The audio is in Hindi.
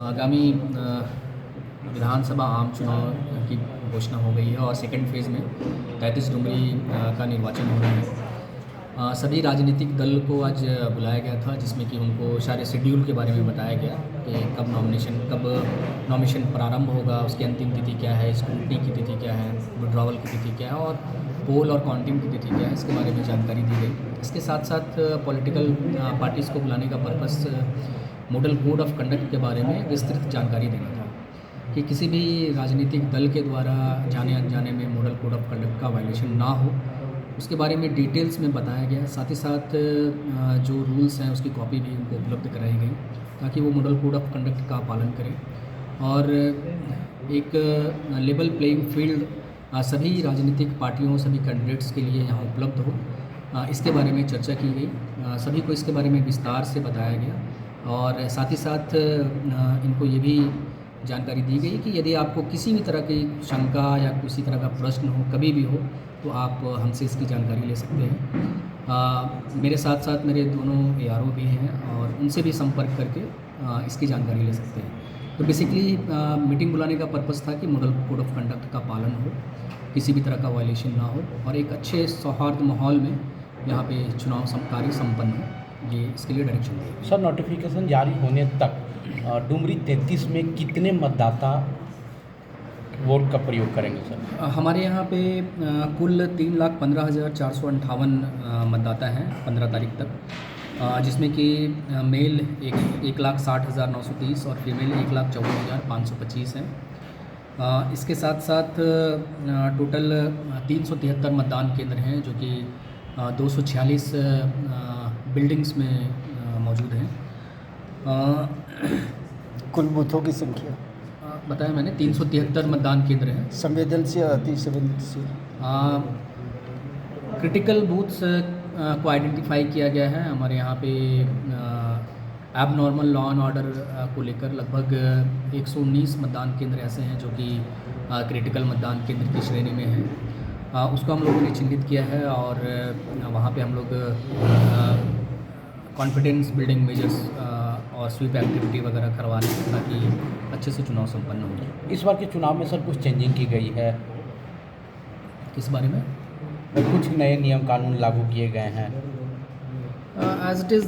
आगामी विधानसभा आम चुनाव की घोषणा हो गई है और सेकंड फेज़ में 33 डुमरी का निर्वाचन हो रहा है। सभी राजनीतिक दल को आज बुलाया गया था, जिसमें कि उनको सारे शेड्यूल के बारे में बताया गया कि कब नॉमिनेशन प्रारंभ होगा, उसकी अंतिम तिथि क्या है, स्क्रूटनी की तिथि क्या है, विड्रॉवल की तिथि क्या है और पोल और काउंटिंग की तिथि क्या है, इसके बारे में जानकारी दी गई। इसके साथ साथ पॉलिटिकल पार्टीज़ को बुलाने का purpose model code of conduct के बारे में विस्तृत जानकारी देना था कि किसी भी राजनीतिक दल के द्वारा जाने अनजाने में मॉडल कोड ऑफ कंडक्ट का वायलेशन ना हो, उसके बारे में डिटेल्स में बताया गया। साथ ही साथ जो रूल्स हैं उसकी कॉपी भी उनको उपलब्ध कराई गई ताकि वो मॉडल कोड ऑफ कंडक्ट का पालन करें और एक लेवल प्लेइंग फील्ड सभी राजनीतिक पार्टियों, सभी कैंडिडेट्स के लिए यहाँ उपलब्ध हो, इसके बारे में चर्चा की गई। सभी को इसके बारे में विस्तार से बताया गया और साथ ही साथ इनको ये भी जानकारी दी गई कि यदि आपको किसी भी तरह की शंका या किसी तरह का प्रश्न हो, कभी भी हो, तो आप हमसे इसकी जानकारी ले सकते हैं। मेरे साथ साथ मेरे दोनों ARO भी हैं और उनसे भी संपर्क करके इसकी जानकारी ले सकते हैं। तो बेसिकली मीटिंग बुलाने का पर्पस था कि मॉडल कोड ऑफ कंडक्ट का पालन हो, किसी भी तरह का वायलेशन ना हो और एक अच्छे सौहार्द माहौल में यहाँ पे चुनाव कार्य संपन्न हो, ये इसके लिए डायरेक्शन दिए। सर, नोटिफिकेशन जारी होने तक डुमरी 33 में कितने मतदाता वोट का प्रयोग करेंगे सर? हमारे यहाँ पे कुल 3,15,458 मतदाता हैं 15 तारीख तक, जिसमें कि मेल 1,60,930 और फीमेल 1,54,525 हैं। इसके साथ साथ टोटल 373 मतदान केंद्र हैं जो कि 246 बिल्डिंग्स में मौजूद हैं। कुल बूथों की संख्या बताया मैंने, 373 मतदान केंद्र हैं। संवेदनशील अति संवेदनशील क्रिटिकल बूथ्स को आइडेंटिफाई किया गया है। हमारे यहाँ पे एब नॉर्मल लॉ एंड ऑर्डर को लेकर लगभग 119 मतदान केंद्र ऐसे हैं जो कि क्रिटिकल मतदान केंद्र की श्रेणी में हैं। उसको हम लोगों ने चिन्हित किया है और वहाँ पे हम लोग कॉन्फिडेंस बिल्डिंग मेजर्स और स्वीप एक्टिविटी वगैरह करवा रहे हैं ताकि अच्छे से चुनाव संपन्न हो जाए। इस बार के चुनाव में सर कुछ चेंजिंग की गई है? किस बारे में? कुछ नए नियम कानून लागू किए गए हैं? As it is